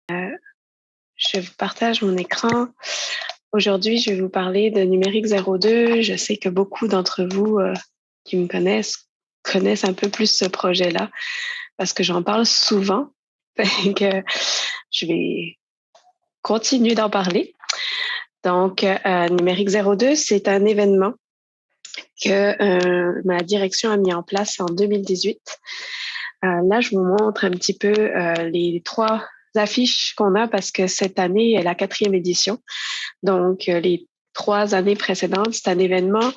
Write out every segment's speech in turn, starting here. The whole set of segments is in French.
Je vous partage mon écran. Aujourd'hui, je vais vous parler de Numérique 02. Je sais que beaucoup d'entre vous qui me connaissent un peu plus ce projet-là parce que j'en parle souvent. Fait que je vais continuer d'en parler. Donc, Numérique 02, c'est un événement que ma direction a mis en place en 2018. Là, je vous montre un petit peu les 3 affiches qu'on a parce que cette année est la 4e édition. Donc, les 3 années précédentes, c'est un événement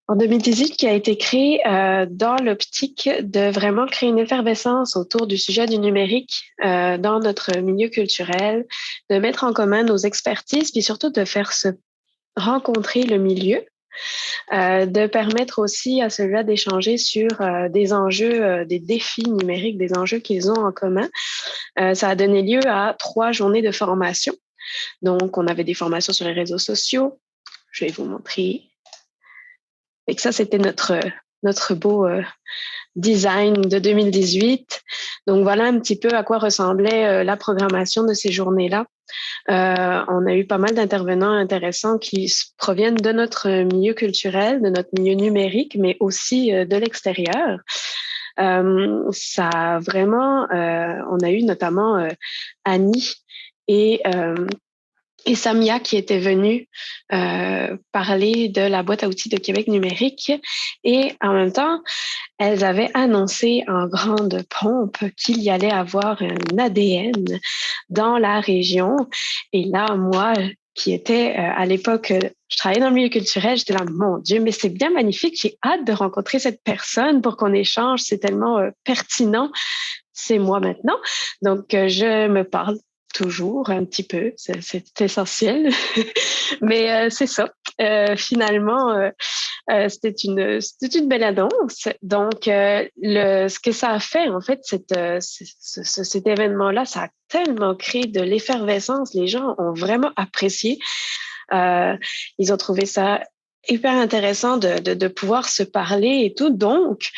en 2018 qui a été créé dans l'optique de vraiment créer une effervescence autour du sujet du numérique dans notre milieu culturel, de mettre en commun nos expertises, puis surtout de faire se rencontrer le milieu, de permettre aussi à ceux-là d'échanger sur des enjeux, des défis numériques, des enjeux qu'ils ont en commun. Ça a donné lieu à 3 journées de formation. Donc, on avait des formations sur les réseaux sociaux. Je vais vous montrer. Et que ça, c'était notre beau design de 2018. Donc, voilà un petit peu à quoi ressemblait la programmation de ces journées-là. On a eu pas mal d'intervenants intéressants qui proviennent de notre milieu culturel, de notre milieu numérique, mais aussi de l'extérieur. Ça a vraiment, on a eu notamment Annie et Samia qui étaient venus parler de la boîte à outils de Québec numérique. Et en même temps, elles avaient annoncé en grande pompe qu'il y allait avoir un ADN dans la région. Et là, moi, qui était à l'époque, je travaillais dans le milieu culturel, j'étais là, mon Dieu, mais c'est bien magnifique, j'ai hâte de rencontrer cette personne pour qu'on échange, c'est tellement pertinent, c'est moi maintenant. Donc, je me parle toujours un petit peu, c'est essentiel. Mais c'est ça. Finalement, c'était une belle annonce. Donc, ce que ça a fait, en fait, cet événement-là, ça a tellement créé de l'effervescence. Les gens ont vraiment apprécié. Euh, Ils ont trouvé ça hyper intéressant de pouvoir se parler et tout. Donc,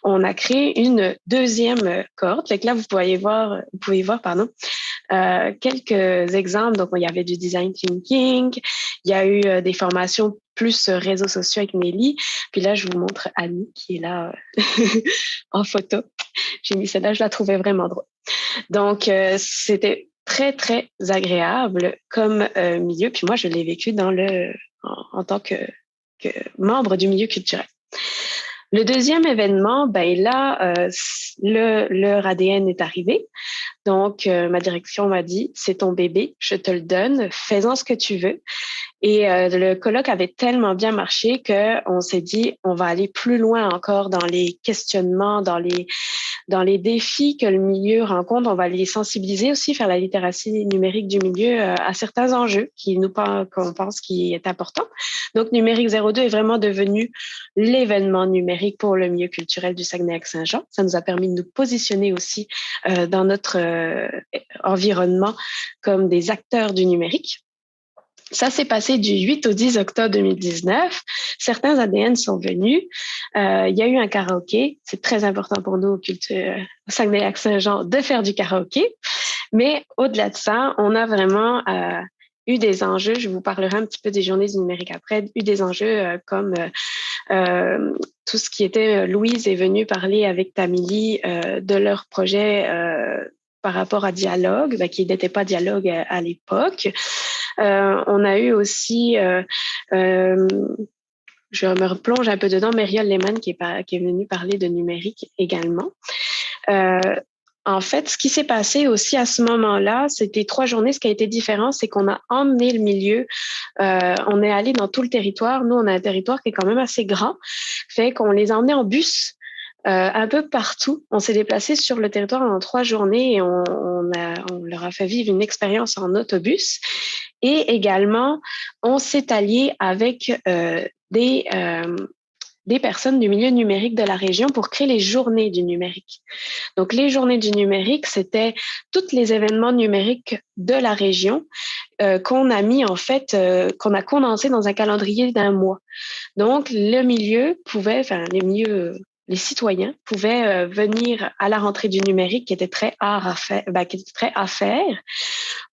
on a créé une 2e cohorte. Fait que là, vous pouvez voir, pardon, quelques exemples. Donc, il y avait du design thinking, il y a eu des formations plus réseaux sociaux avec Nelly. Puis là, je vous montre Annie qui est là en photo. J'ai mis celle-là, je la trouvais vraiment drôle. Donc, c'était très, très agréable comme milieu. Puis moi, je l'ai vécu en tant que membre du milieu culturel. Le 2e événement, ben là, leur ADN est arrivé. Donc, ma direction m'a dit, c'est ton bébé, je te le donne, fais-en ce que tu veux. Et le colloque avait tellement bien marché qu'on s'est dit, on va aller plus loin encore dans les questionnements, dans les défis que le milieu rencontre. On va les sensibiliser aussi, faire la littératie numérique du milieu à certains enjeux qu'on pense qui est important. Donc, Numérique 02 est vraiment devenu l'événement numérique pour le milieu culturel du Saguenay-Lac-Saint-Jean. Ça nous a permis de nous positionner aussi dans notre environnement comme des acteurs du numérique. Ça s'est passé du 8 au 10 octobre 2019. Certains ADN sont venus. Il y a eu un karaoké. C'est très important pour nous au Saguenay-Lac-Saint-Jean de faire du karaoké. Mais au-delà de ça, on a vraiment eu des enjeux. Je vous parlerai un petit peu des journées du numérique après. Eu des enjeux comme tout ce qui était... Louise est venue parler avec Tamily de leur projet par rapport à Dialogue, qui n'était pas Dialogue à l'époque. On a eu aussi, je me replonge un peu dedans, Mériole Lehmann qui est venue parler de numérique également. En fait, ce qui s'est passé aussi à ce moment-là, c'était 3 journées. Ce qui a été différent, c'est qu'on a emmené le milieu. On est allé dans tout le territoire. Nous, on a un territoire qui est quand même assez grand. Fait qu'on les a emmenés en bus. Un peu partout. On s'est déplacé sur le territoire en 3 journées et on leur a fait vivre une expérience en autobus. Et également, on s'est allié avec des personnes du milieu numérique de la région pour créer les journées du numérique. Donc, les journées du numérique, c'était tous les événements numériques de la région qu'on a mis, en fait, qu'on a condensé dans un calendrier d'1 mois. Donc, le milieu pouvait, enfin, les citoyens pouvaient venir à la rentrée du numérique qui était très qui était très à faire,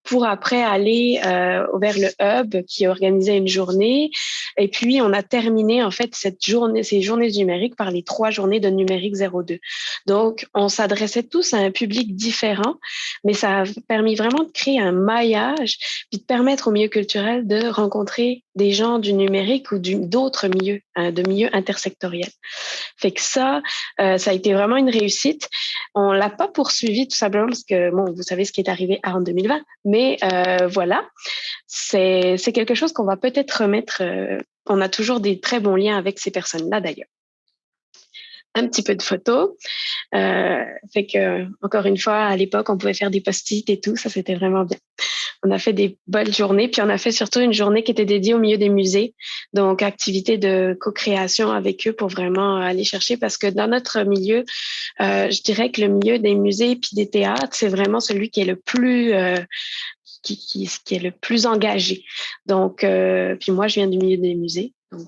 pour après aller vers le hub qui organisait une journée. Et puis, on a terminé en fait ces journées du numérique par les 3 journées de numérique 02. Donc, on s'adressait tous à un public différent, mais ça a permis vraiment de créer un maillage puis de permettre au milieu culturel de rencontrer des gens du numérique ou d'autres milieux, de milieux intersectoriels. Fait que ça a été vraiment une réussite. On l'a pas poursuivi tout simplement parce que, bon, vous savez ce qui est arrivé en 2020, mais voilà, c'est quelque chose qu'on va peut-être remettre. On a toujours des très bons liens avec ces personnes-là d'ailleurs. Un petit peu de photos. Fait que, encore une fois, à l'époque, on pouvait faire des post-it et tout. Ça, c'était vraiment bien. On a fait des bonnes journées, puis on a fait surtout une journée qui était dédiée au milieu des musées. Donc, activité de co-création avec eux pour vraiment aller chercher, parce que dans notre milieu, je dirais que le milieu des musées puis des théâtres, c'est vraiment celui qui est le plus qui est le plus engagé. Donc, puis moi, je viens du milieu des musées, donc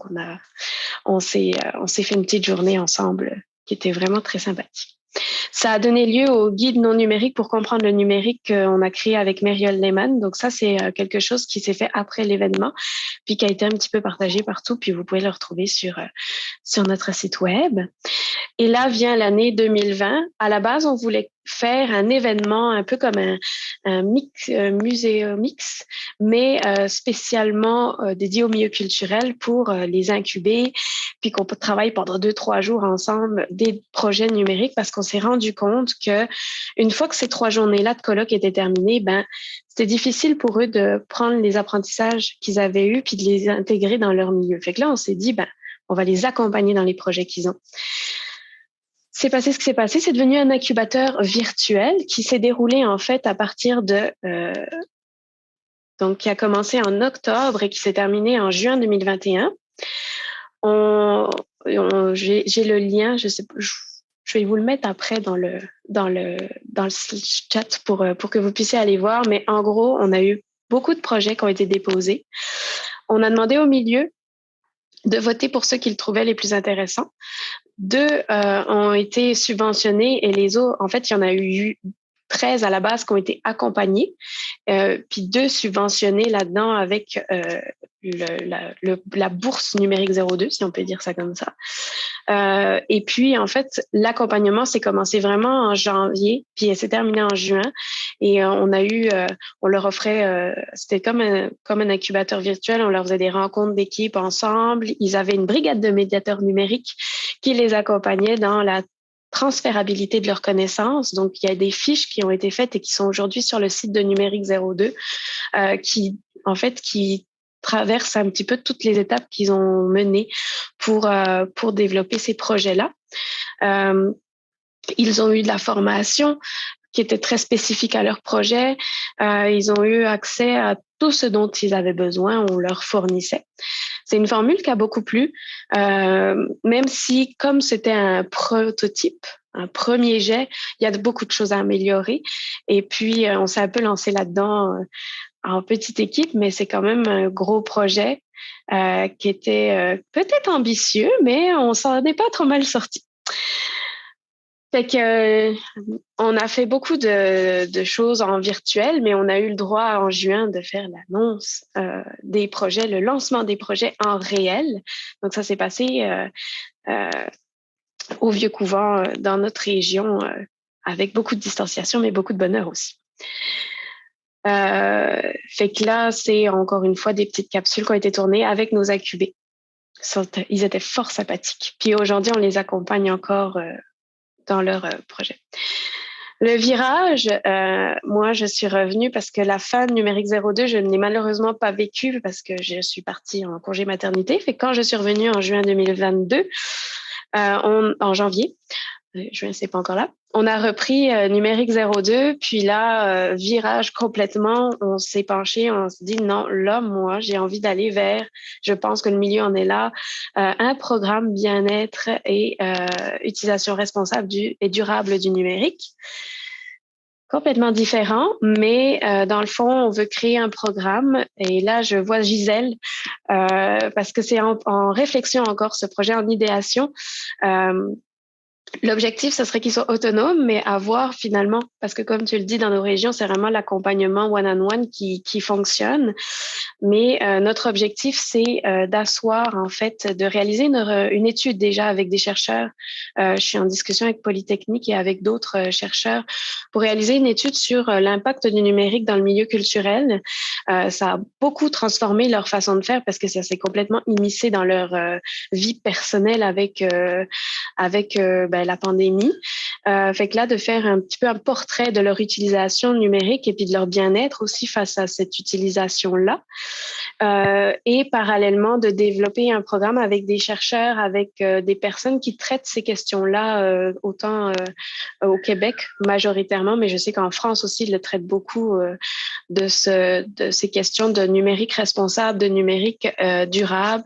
on s'est fait une petite journée ensemble qui était vraiment très sympathique. Ça a donné lieu au guide non numérique pour comprendre le numérique qu'on a créé avec Muriel Lehmann. Donc ça, c'est quelque chose qui s'est fait après l'événement, puis qui a été un petit peu partagé partout. Puis vous pouvez le retrouver sur notre site web. Et là vient l'année 2020. À la base, on voulait faire un événement un peu comme un muséo mix, mais spécialement dédié au milieu culturel pour les incuber, puis qu'on travaille pendant 2-3 jours ensemble des projets numériques, parce qu'on s'est rendu compte que une fois que ces 3 journées-là de colloque étaient terminées, c'était difficile pour eux de prendre les apprentissages qu'ils avaient eus puis de les intégrer dans leur milieu. Fait que là, on s'est dit, on va les accompagner dans les projets qu'ils ont. C'est passé ce qui s'est passé. C'est devenu un incubateur virtuel qui s'est déroulé en fait à partir de donc qui a commencé en octobre et qui s'est terminé en juin 2021. J'ai le lien, je sais, je vais vous le mettre après dans le chat pour que vous puissiez aller voir. Mais en gros, on a eu beaucoup de projets qui ont été déposés. On a demandé au milieu de voter pour ceux qu'ils trouvaient les plus intéressants. 2 ont été subventionnés et les autres, en fait, il y en a eu 13 à la base qui ont été accompagnés, puis 2 subventionnés là-dedans avec la bourse numérique 02, si on peut dire ça comme ça. Et puis, en fait, l'accompagnement s'est commencé vraiment en janvier, puis elle s'est terminée en juin. Et on leur offrait, c'était comme un incubateur virtuel, on leur faisait des rencontres d'équipe ensemble. Ils avaient une brigade de médiateurs numériques qui les accompagnait dans la transférabilité de leurs connaissances. Donc, il y a des fiches qui ont été faites et qui sont aujourd'hui sur le site de Numérique 02, qui traversent un petit peu toutes les étapes qu'ils ont menées pour développer ces projets-là. Ils ont eu de la formation qui était très spécifique à leur projet. Ils ont eu accès à tout ce dont ils avaient besoin, on leur fournissait. C'est une formule qui a beaucoup plu, même si, comme c'était un prototype, un premier jet, il y a beaucoup de choses à améliorer. Et puis, on s'est un peu lancé là-dedans en petite équipe, mais c'est quand même un gros projet qui était peut-être ambitieux, mais on s'en est pas trop mal sorti. Fait que on a fait beaucoup de choses en virtuel, mais on a eu le droit en juin de faire l'annonce des projets, le lancement des projets en réel. Donc ça s'est passé au Vieux-Couvent dans notre région avec beaucoup de distanciation, mais beaucoup de bonheur aussi. Fait que là, c'est encore une fois des petites capsules qui ont été tournées avec nos incubés. Ils étaient fort sympathiques. Puis aujourd'hui, on les accompagne encore dans leur projet. Le virage, moi, je suis revenue parce que la fin de Numérique 02, je ne l'ai malheureusement pas vécue parce que je suis partie en congé maternité. Fait que quand je suis revenue en juin 2022, en janvier, juin, c'est pas encore là, on a repris Numérique 02, puis là, virage complètement, on s'est penché, on s'est dit non, là, moi, j'ai envie d'aller vers, je pense que le milieu en est là, un programme bien-être et utilisation responsable et durable du numérique. Complètement différent, mais dans le fond, on veut créer un programme. Et là, je vois Gisèle, parce que c'est en réflexion encore, ce projet en idéation. L'objectif, ce serait qu'ils soient autonomes, mais à voir finalement, parce que comme tu le dis, dans nos régions, c'est vraiment l'accompagnement one-on-one qui fonctionne. Mais notre objectif, c'est d'asseoir, en fait, de réaliser une étude déjà avec des chercheurs. Je suis en discussion avec Polytechnique et avec d'autres chercheurs pour réaliser une étude sur l'impact du numérique dans le milieu culturel. Ça a beaucoup transformé leur façon de faire parce que ça s'est complètement immiscé dans leur vie personnelle avec ben, la pandémie. Fait que là, de faire un petit peu un portrait de leur utilisation numérique et puis de leur bien-être aussi face à cette utilisation-là. Et parallèlement de développer un programme avec des chercheurs, avec des personnes qui traitent ces questions-là, autant au Québec majoritairement, mais je sais qu'en France aussi, ils le traitent beaucoup de ces questions de numérique responsable, de numérique durable,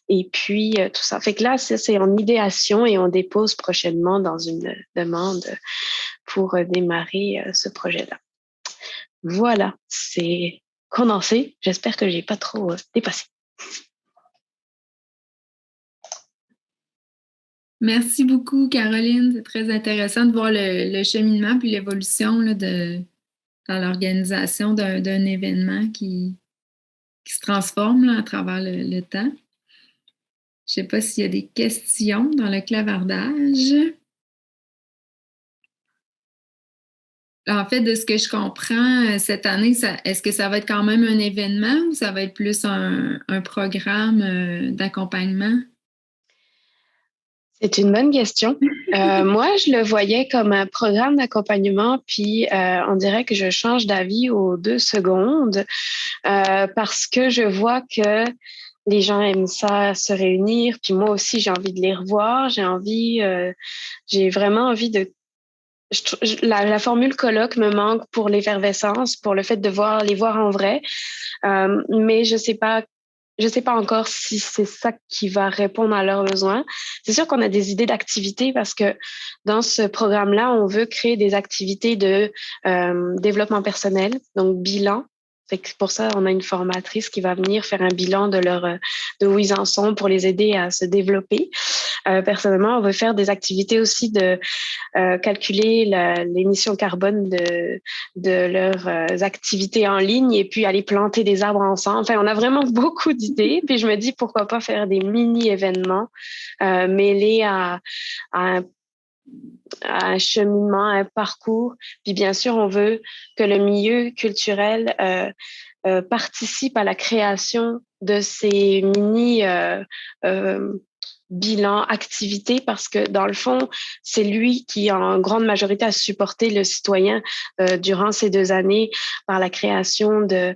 et puis tout ça. Fait que là, c'est en idéation et on dépose prochainement dans une demande pour démarrer ce projet-là. Voilà, c'est condensé. J'espère que j'ai pas trop dépassé. Merci beaucoup, Caroline. C'est très intéressant de voir le cheminement puis l'évolution là, dans l'organisation d'un événement qui se transforme là, à travers le temps. Je ne sais pas s'il y a des questions dans le clavardage. En fait, de ce que je comprends, cette année, est-ce que ça va être quand même un événement ou ça va être plus un programme d'accompagnement? C'est une bonne question. Moi, je le voyais comme un programme d'accompagnement, puis on dirait que je change d'avis aux 2 secondes parce que je vois que les gens aiment ça se réunir, puis moi aussi j'ai envie de les revoir, j'ai vraiment envie de la formule colloque me manque pour l'effervescence, pour le fait de les voir en vrai. Mais je sais pas encore si c'est ça qui va répondre à leurs besoins. C'est sûr qu'on a des idées d'activités parce que dans ce programme-là, on veut créer des activités de développement personnel, donc bilan. Fait que pour ça, on a une formatrice qui va venir faire un bilan de où ils en sont pour les aider à se développer. Personnellement, on veut faire des activités aussi de calculer l'émission carbone de leurs activités en ligne et puis aller planter des arbres ensemble. Enfin, on a vraiment beaucoup d'idées. Puis je me dis, pourquoi pas faire des mini-événements mêlés à un cheminement, à un parcours. Puis bien sûr, on veut que le milieu culturel participe à la création de ces mini bilan, activité, parce que dans le fond, c'est lui qui, en grande majorité, a supporté le citoyen durant ces 2 années par la création de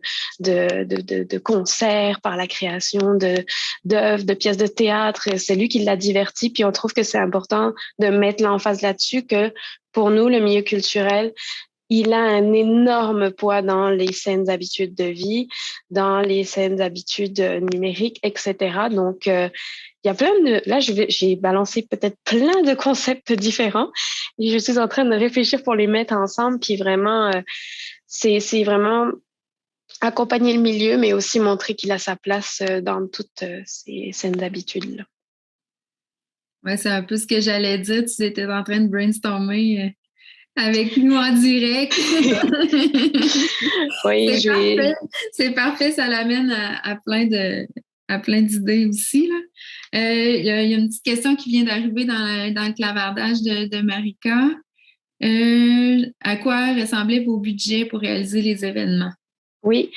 concerts, par la création d'œuvres, de pièces de théâtre. C'est lui qui l'a diverti. Puis on trouve que c'est important de mettre l'emphase là-dessus que pour nous, le milieu culturel, il a un énorme poids dans les saines habitudes de vie, dans les saines habitudes numériques, etc. Donc, il y a plein de... Là, j'ai balancé peut-être plein de concepts différents et je suis en train de réfléchir pour les mettre ensemble. Puis vraiment, c'est vraiment accompagner le milieu, mais aussi montrer qu'il a sa place dans toutes ces saines habitudes-là. Ouais, c'est un peu ce que j'allais dire. Tu étais en train de brainstormer avec nous en direct. Oui, C'est parfait. C'est parfait, ça l'amène à plein d'idées aussi. Là. Il y a une petite question qui vient d'arriver dans le clavardage de Marika. À quoi ressemblaient vos budgets pour réaliser les événements? Oui.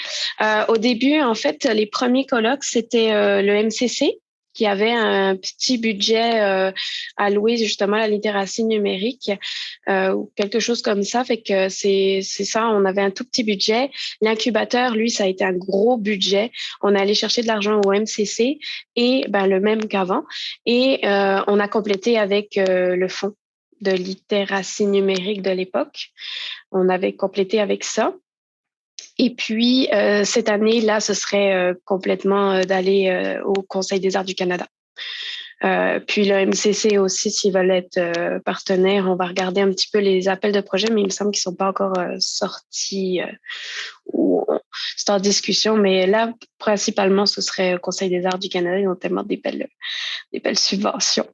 Au début, en fait, les premiers colloques, c'était le MCC qui avait un petit budget alloué justement à la littératie numérique ou quelque chose comme ça. Fait que c'est ça, on avait un tout petit budget. L'incubateur, lui, ça a été un gros budget. On est allé chercher de l'argent au MCC et ben, le même qu'avant. Et on a complété avec le fonds de littératie numérique de l'époque. On avait complété avec ça. Et puis, cette année, là, ce serait complètement d'aller au Conseil des arts du Canada. Puis le MCC aussi, s'ils veulent être partenaires, on va regarder un petit peu les appels de projet, mais il me semble qu'ils ne sont pas encore sortis ou c'est en discussion. Mais là, principalement, ce serait au Conseil des arts du Canada. Ils ont tellement des belles subventions.